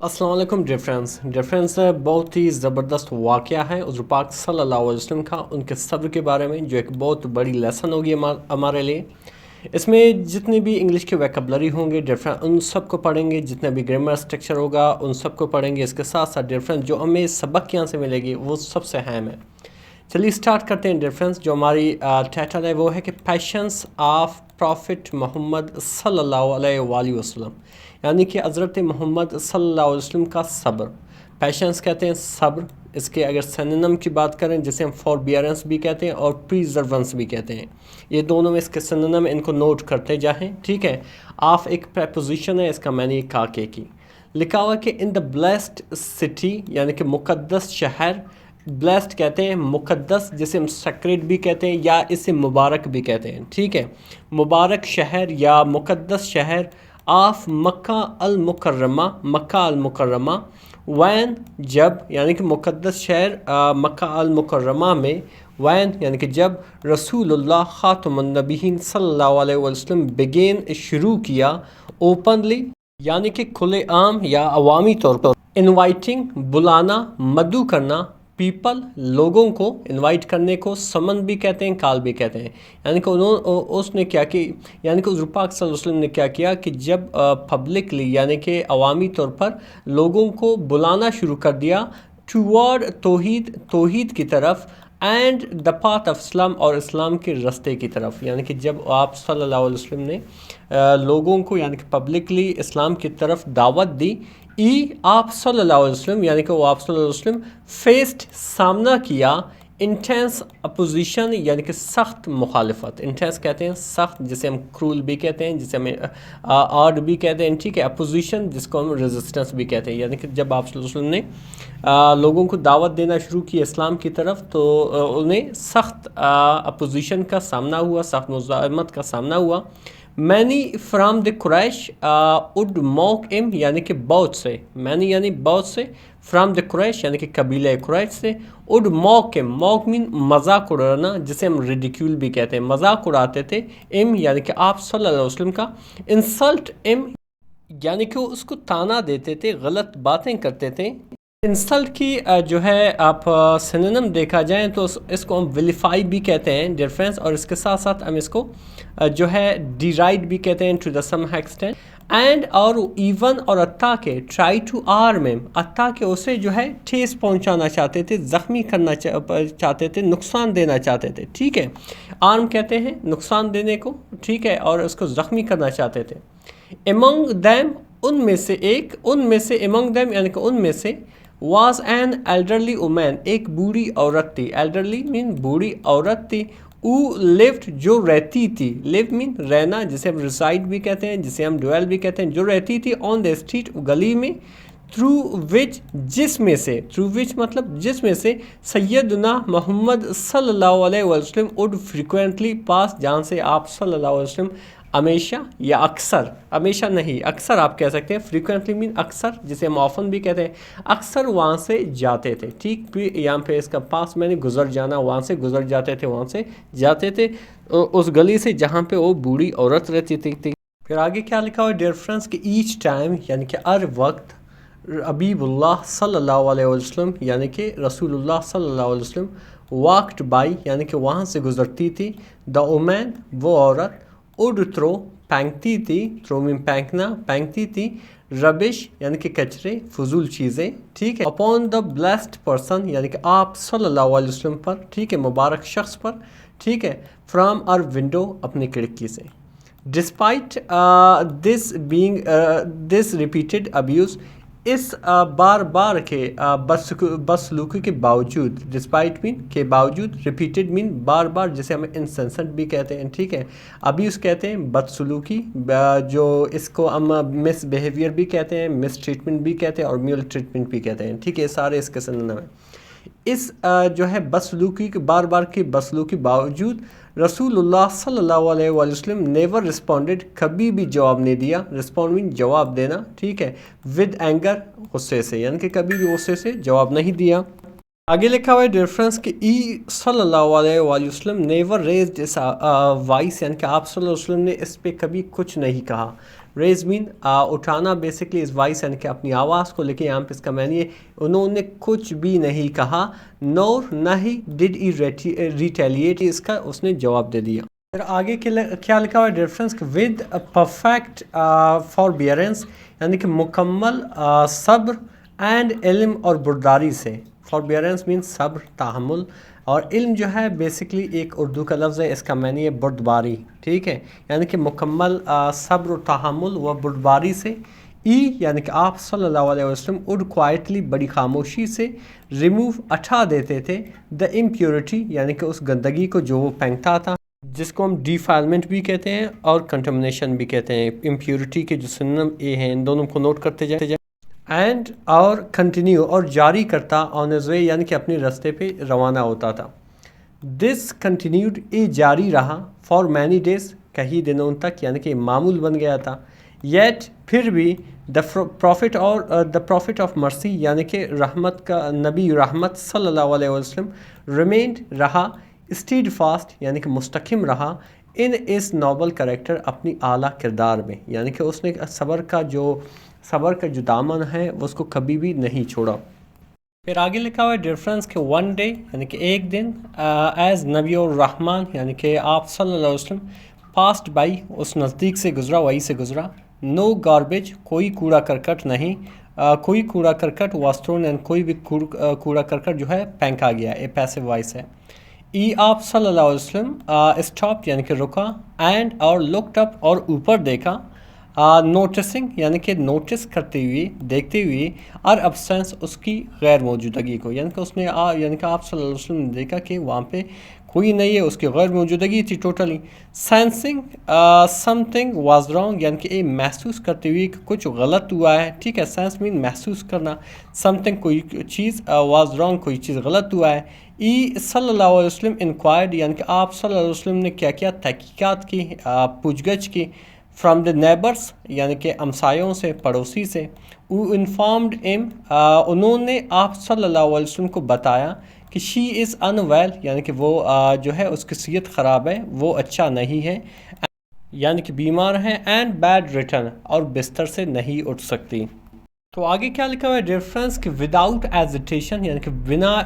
السلام علیکم ڈیفرنس بہت ہی زبردست واقعہ ہے حضور پاک صلی اللہ علیہ وسلم کا، ان کے صبر کے بارے میں، جو ایک بہت بڑی لیسن ہوگی ہمارے لیے۔ اس میں جتنے بھی انگلش کے ویکیبلری ہوں گے ان سب کو پڑھیں گے، جتنا بھی گرامر اسٹرکچر ہوگا ان سب کو پڑھیں گے۔ اس کے ساتھ ساتھ ڈیفرنس جو ہمیں سبق یہاں سے ملے گی وہ سب سے اہم ہے۔ چلیے اسٹارٹ کرتے ہیں۔ ڈیفرنس جو ہماری ٹائٹل ہے وہ ہے کہ پیشنس آف پروفٹ محمد صلی اللہ علیہ وآلہ وسلم، یعنی کہ حضرت محمد صلی اللہ علیہ وسلم کا صبر۔ پیشنس کہتے ہیں صبر، اس کے اگر سینونم کی بات کریں جسے ہم فوربیئرنس بھی کہتے ہیں اور پریزرونس بھی کہتے ہیں، یہ دونوں میں اس کے سینونم، ان کو نوٹ کرتے جائیں، ٹھیک ہے۔ آف ایک پریپوزیشن ہے، اس کا معنی کاکے کی۔ لکھا ہوا کہ ان دا بلیسڈ سٹی، یعنی کہ مقدس شہر۔ بلیسڈ کہتے ہیں مقدس، جسے ہم سیکریڈ بھی کہتے ہیں یا اسے مبارک بھی کہتے ہیں، ٹھیک ہے۔ مبارک شہر یا مقدس شہر آف مکہ المکرمہ، مکہ المکرمہ۔ وین جب، یعنی کہ مقدس شہر مکہ المکرمہ میں، وین یعنی کہ جب رسول اللہ خاتم النبیین صلی اللہ علیہ وسلم بگین شروع کیا، اوپنلی یعنی کہ کھلے عام یا عوامی طور پر، انوائٹنگ بلانا، مدعو کرنا، پیپل لوگوں کو، انوائٹ کرنے کو سمن بھی کہتے ہیں، کال بھی کہتے ہیں۔ یعنی کہ اس نے کیا کہ، یعنی کہ حضور پاک صلی اللہ علیہ وسلم نے کیا کیا کہ جب پبلکلی یعنی کہ عوامی طور پر لوگوں کو بلانا شروع کر دیا ٹوارڈ توحید کی طرف، اینڈ دا پاتھ آف اسلام، اور اسلام کے رستے کی طرف۔ یعنی کہ جب آپ صلی اللہ علیہ وسلم نے لوگوں کو یعنی کہ پبلکلی اسلام کی طرف دعوت دی، آپ صلی اللہ علیہ وسلم یعنی کہ وہ آپ صلی اللہ علیہ وسلم فیسڈ سامنا کیا انٹینس اپوزیشن، یعنی کہ سخت مخالفت۔ انٹینس کہتے ہیں سخت، جسے ہم کرول بھی کہتے ہیں، جسے ہم آرڈ بھی کہتے ہیں، ٹھیک ہے۔ اپوزیشن جس کو ہم ریزسٹنس بھی کہتے ہیں، یعنی کہ جب آپ صلی اللہ علیہ وسلم نے لوگوں کو دعوت دینا شروع کی اسلام کی طرف، تو انہیں سخت اپوزیشن کا سامنا ہوا، سخت مزاحمت کا سامنا ہوا۔ Many from the Quraysh would mock him, یعنی کہ بہت سے، مینی یعنی بہت سے، فرام دا قریش یعنی کہ قبیلہ قریش سے، وڈ موک ایم، موک مین مذاق اڑانا، جسے ہم ریڈیکیول بھی کہتے ہیں، مذاق اڑاتے تھے۔ ایم یعنی کہ آپ صلی اللہ علیہ وسلم کا، انسلٹ ایم یعنی کہ وہ اس کو تانا دیتے تھے، غلط باتیں کرتے تھے۔ انسلٹ کی جو ہے آپ سینونم دیکھا جائیں تو اس کو ہم ویلیفائی بھی کہتے ہیں ڈیفرنس، اور اس کے ساتھ ساتھ ہم اس کو جو ہے ڈیرائڈ بھی کہتے ہیں to the some extent, and اور ایون اور حتیٰ کہ ٹرائی ٹو آرم ہم، حتیٰ کہ اسے جو ہے ٹھیس پہنچانا چاہتے تھے، زخمی کرنا چاہتے تھے، نقصان دینا چاہتے تھے، ٹھیک ہے۔ آرم کہتے ہیں نقصان دینے کو، ٹھیک ہے، اور اس کو زخمی کرنا چاہتے تھے۔ امنگ دیم، ان میں سے ایک، ان میں سے، امنگ دیم یعنی کہ ان میں سے، واز این ایلڈرلی وومین، ایک بوڑھی عورت تھی۔ ایلڈرلی مین بوڑھی عورت تھی۔ او لیوڈ جو رہتی تھی، لیو مین رہنا، جسے ہم ریسائڈ بھی کہتے ہیں، جسے ہم ڈویل بھی کہتے ہیں، جو رہتی تھی آن دا اسٹریٹ، گلی میں، تھرو وچ جس میں سے، تھرو وچ مطلب جس میں سے، سیدنا محمد صلی اللہ علیہ وسلم وڈ فریکوینٹلی پاس، جہاں سے آپ صلی اللہ علیہ وسلم ہمیشہ یا اکثر، ہمیشہ نہیں اکثر آپ کہہ سکتے ہیں، فریکوینٹلی مین اکثر، جسے ہم آفن بھی کہتے ہیں، اکثر وہاں سے جاتے تھے، ٹھیک۔ یہاں پہ اس کا پاس میں نے گزر جانا، وہاں سے گزر جاتے تھے، وہاں سے جاتے تھے، اس گلی سے جہاں پہ وہ بوڑھی عورت رہتی تھی۔ پھر آگے کیا لکھا ہوا ہے ڈیفرنس کہ ایچ ٹائم یعنی کہ ہر وقت، حبیب اللہ صلی اللہ علیہ وسلم یعنی کہ رسول اللہ صلی اللہ علیہ وسلم، واکڈ بائی یعنی کہ وہاں سے گزرتی تھی، دا وومین وہ عورت، اڈ تھرو پھینکتی تھی، تھرو میں پھینکنا، پھینکتی تھی، ربش یعنی کہ کچرے، فضول چیزیں، ٹھیک ہے، اپون دا بلیسڈ پرسن یعنی کہ آپ صلی اللہ علیہ وسلم پر، ٹھیک ہے، مبارک شخص پر، ٹھیک ہے، فرام اور ونڈو اپنی کھڑکی سے، despite this being this repeated abuse, اس بار بار کے بدسلوکی کے باوجود، ڈسپائٹ مین کے باوجود، ریپیٹڈ مین بار بار، جسے ہم انسنسنٹ بھی کہتے ہیں، ٹھیک ہے، ابیوز کہتے ہیں بدسلوکی، جو اس کو ہم مس بیہیویئر بھی کہتے ہیں، مس ٹریٹمنٹ بھی کہتے ہیں، اور میول ٹریٹمنٹ بھی کہتے ہیں، ٹھیک ہے، سارے اس کے سنونم ہیں۔ اس جو ہے بدسلوکی کے بار بار کی بدسلوکی باوجود، رسول اللہ صلی اللہ علیہ وآلہ وسلم نیور رسپونڈڈ، کبھی بھی جواب نہیں دیا، رسپونڈ مین جواب دینا، ٹھیک ہے، ود اینگر غصے سے، یعنی کہ کبھی بھی غصے سے جواب نہیں دیا۔ آگے لکھا ہوا ہے ڈیفرنس کہ صلی اللہ علیہ وآلہ وسلم نیور ریزڈ اس وائس، یعنی کہ آپ صلی اللہ علیہ وسلم نے اس پہ کبھی کچھ نہیں کہا، ریز مین اٹھانا بیسکلی از وائس یعنی کہ اپنی آواز کو، لیکن یہاں پہ اس کا معنی ہے انہوں نے کچھ بھی نہیں کہا، نور نہ ہی ڈڈ ای ریٹیلیٹ، اس کا اس نے جواب دے دیا۔ پھر آگے کیا لکھا ہوا ہے ریفرنس ود پرفیکٹ فاربیئرنس یعنی کہ مکمل صبر اینڈ علم اور برداری سے، فاربیئرنس مینس صبر تحمل، اور علم جو ہے بیسکلی ایک اردو کا لفظ ہے، اس کا معنی ہے بردباری، ٹھیک ہے، یعنی کہ مکمل صبر و تحمل و بردباری سے، ای یعنی کہ آپ صلی اللہ علیہ وسلم وڈ کوائٹلی بڑی خاموشی سے ریموو ہٹا دیتے تھے دا امپیورٹی یعنی کہ اس گندگی کو جو وہ پھینکتا تھا، جس کو ہم ڈیفائلمنٹ بھی کہتے ہیں اور کنٹمنیشن بھی کہتے ہیں، امپیورٹی کے جو سنم اے ہیں ان دونوں کو نوٹ کرتے جائے، اینڈ اور کنٹینیو اور جاری کرتا آن ہز وے یعنی کہ اپنے راستے پہ روانہ ہوتا تھا، دس کنٹینیوڈ یہ جاری رہا فار مینی ڈیز کئی دنوں تک یعنی کہ معمول بن گیا تھا، یٹ پھر بھی دا پروفٹ آف مرسی یعنی کہ رحمت کا نبی رحمت صلی اللہ علیہ وسلم ریمینڈ رہا اسٹیڈ فاسٹ یعنی کہ مستقم رہا ان اس نوبل کریکٹر اپنی اعلیٰ کردار میں، یعنی کہ اس نے صبر کا جو دامن ہے وہ اس کو کبھی بھی نہیں چھوڑا۔ پھر آگے لکھا ہوا ہے ڈیفرنس کہ ون ڈے یعنی کہ ایک دن ایز نبی الرحمن یعنی کہ آپ صلی اللہ علیہ وسلم پاسڈ بائی اس نزدیک سے گزرا، وہی سے گزرا، نو گاربیج کوئی کوڑا کرکٹ نہیں، کوئی کوڑا کرکٹ واسترون یعنی کوئی بھی کوڑا کرکٹ جو ہے پھینکا گیا، اے پیسو وائس ہے، ای آپ صلی اللہ علیہ وسلم اسٹاپ یعنی کہ رکا، اینڈ اور لکڈ اپ اور اوپر دیکھا، نوٹسنگ یعنی کہ نوٹس کرتے ہوئے دیکھتے ہوئے، اور ابسینس اس کی غیر موجودگی کو، یعنی کہ اس نے یعنی کہ آپ صلی اللہ علیہ وسلم نے دیکھا کہ وہاں پہ کوئی نہیں ہے، اس کی غیر موجودگی تھی totally, sensing some thing was wrong یعنی کہ یہ محسوس کرتے ہوئے کہ کچھ غلط ہوا ہے، ٹھیک ہے، سینس مین محسوس کرنا، سم تھنگ کوئی چیز، واز رانگ کوئی چیز غلط ہوا ہے، ای صلی اللہ علیہ وسلم انکوائرڈ یعنی کہ آپ صلی اللہ علیہ وسلم نے کیا کیا تحقیقات کی، پوچھ گچھ کی، فرام دا نیبرس یعنی کہ ہمسایوں سے، پڑوسی سے، انفارمڈ ایم انہوں نے آپ صلی اللہ علیہ وسلم کو بتایا کہ شی از ان ویل یعنی کہ وہ جو ہے اس کی صحت خراب ہے، وہ اچھا نہیں ہے، یعنی کہ بیمار ہیں، اینڈ بیڈ ریٹرن اور بستر سے نہیں اٹھ سکتی۔ تو آگے کیا لکھا ہوا ہے ریفرنس کہ وداؤٹ ایزیٹیشن یعنی کہ بنا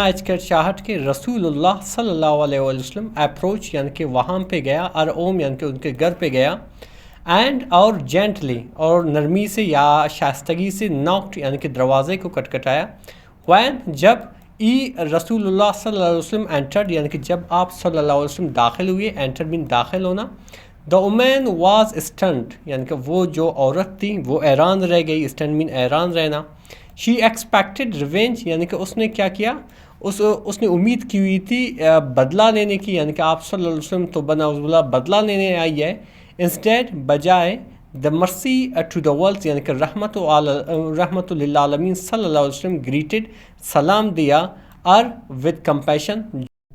ہچکچاہٹ کے رسول اللہ صلی اللہ علیہ وسلم اپروچ یعنی کہ وہاں پہ گیا، اور اوم یعنی کہ ان کے گھر پہ گیا، اینڈ اور جینٹلی اور نرمی سے یا شائستگی سے، ناکڈ یعنی کہ دروازے کو کٹکھٹایا، وین جب ای رسول اللہ صلی اللہ علیہ وسلم انٹرڈ یعنی کہ جب آپ صلی اللہ علیہ وسلم داخل ہوئے، انٹر مین داخل ہونا، دا وومین واز اسٹنٹ یعنی کہ وہ جو عورت تھی وہ حیران رہ گئی، اسٹنٹ مین حیران رہنا، شی ایکسپیکٹڈ ریونج یعنی کہ اس نے کیا کیا، اس نے امید کی ہوئی تھی بدلہ لینے کی، یعنی کہ آپ صلی اللہ علیہ وسلم تو بنعوذ باللہ بدلہ لینے آئی ہے، انسٹیڈ بجائے دا مرسی ٹو دا ورلڈ یعنی کہ رحمت للعالمین صلی اللہ علیہ وسلم گریٹڈ سلام دیا، اور ود کمپیشن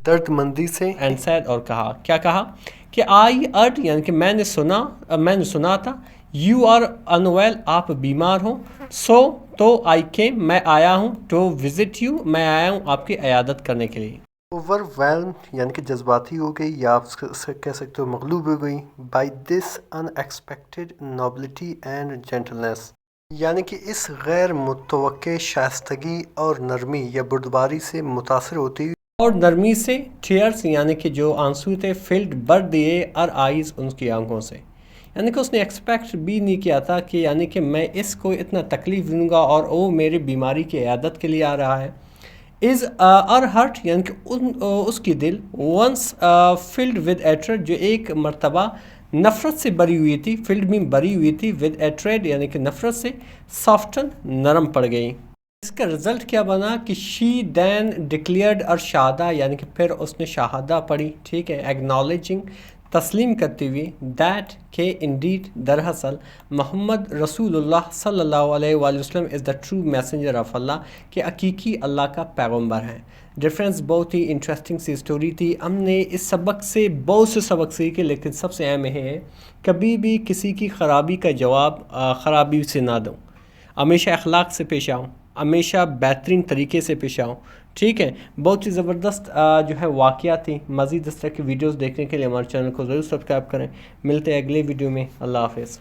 درد مندی سے، اینڈ سیڈ اور کہا، کیا کہا کہ آئی ارڈ یعنی کہ میں نے سنا تھا، یو آر انویل آپ بیمار ہو، سو تو آئی کیم میں آیا ہوں، ٹو وزٹ یو میں آیا ہوں آپ کی عیادت کرنے کے لیے۔ اوور ویلم یعنی کہ جذباتی ہو گئی، یا آپ کہہ سکتے ہو مغلوب ہو گئی، by this in expected nobility and gentleness یعنی کہ اس غیر متوقع شائستگی اور نرمی یا بردباری سے متاثر ہوتی ہوئی، اور نرمی سے، ٹیئرس یعنی کہ جو آنسو تھے، فلڈ بھر دیے، اور آئیز ان کی آنکھوں سے، یعنی کہ اس نے ایکسپیکٹ بھی نہیں کیا تھا کہ یعنی کہ میں اس کو اتنا تکلیف دوں گا اور وہ میری بیماری کی عیادت کے لیے آ رہا ہے، از اور ہرٹ یعنی کہ اس کی دل، ونس فلڈ ود ایٹریڈ جو ایک مرتبہ نفرت سے بری ہوئی تھی، فلڈ میں بری ہوئی تھی، ود ایٹریڈ یعنی کہ نفرت سے، سافٹن نرم پڑ گئی۔ اس کا رزلٹ کیا بنا کہ شی دین ڈکلیئرڈ اور شہادہ یعنی کہ پھر اس نے شہادہ پڑھی، ٹھیک ہے، ایگنالجنگ تسلیم کرتے ہوئے، دیٹ کہ انڈیڈ دراصل محمد رسول اللہ صلی اللہ علیہ وآلہ وسلم از دا ٹرو میسنجر آف اللہ کہ حقیقی اللہ کا پیغمبر ہے۔ ڈفرینس بہت ہی انٹرسٹنگ سی اسٹوری تھی، ہم نے اس سبق سے بہت سے سبق سیکھے، لیکن سب سے اہم ہے کبھی بھی کسی کی خرابی کا جواب خرابی سے نہ دو، ہمیشہ اخلاق سے پیش آؤں، ہمیشہ بہترین طریقے سے پیش آؤں، ٹھیک ہے، بہت ہی زبردست جو ہے واقعات تھی. مزید اس طرح کی ویڈیوز دیکھنے کے لیے ہمارے چینل کو ضرور سبسکرائب کریں. ملتے ہیں اگلی ویڈیو میں. اللہ حافظ.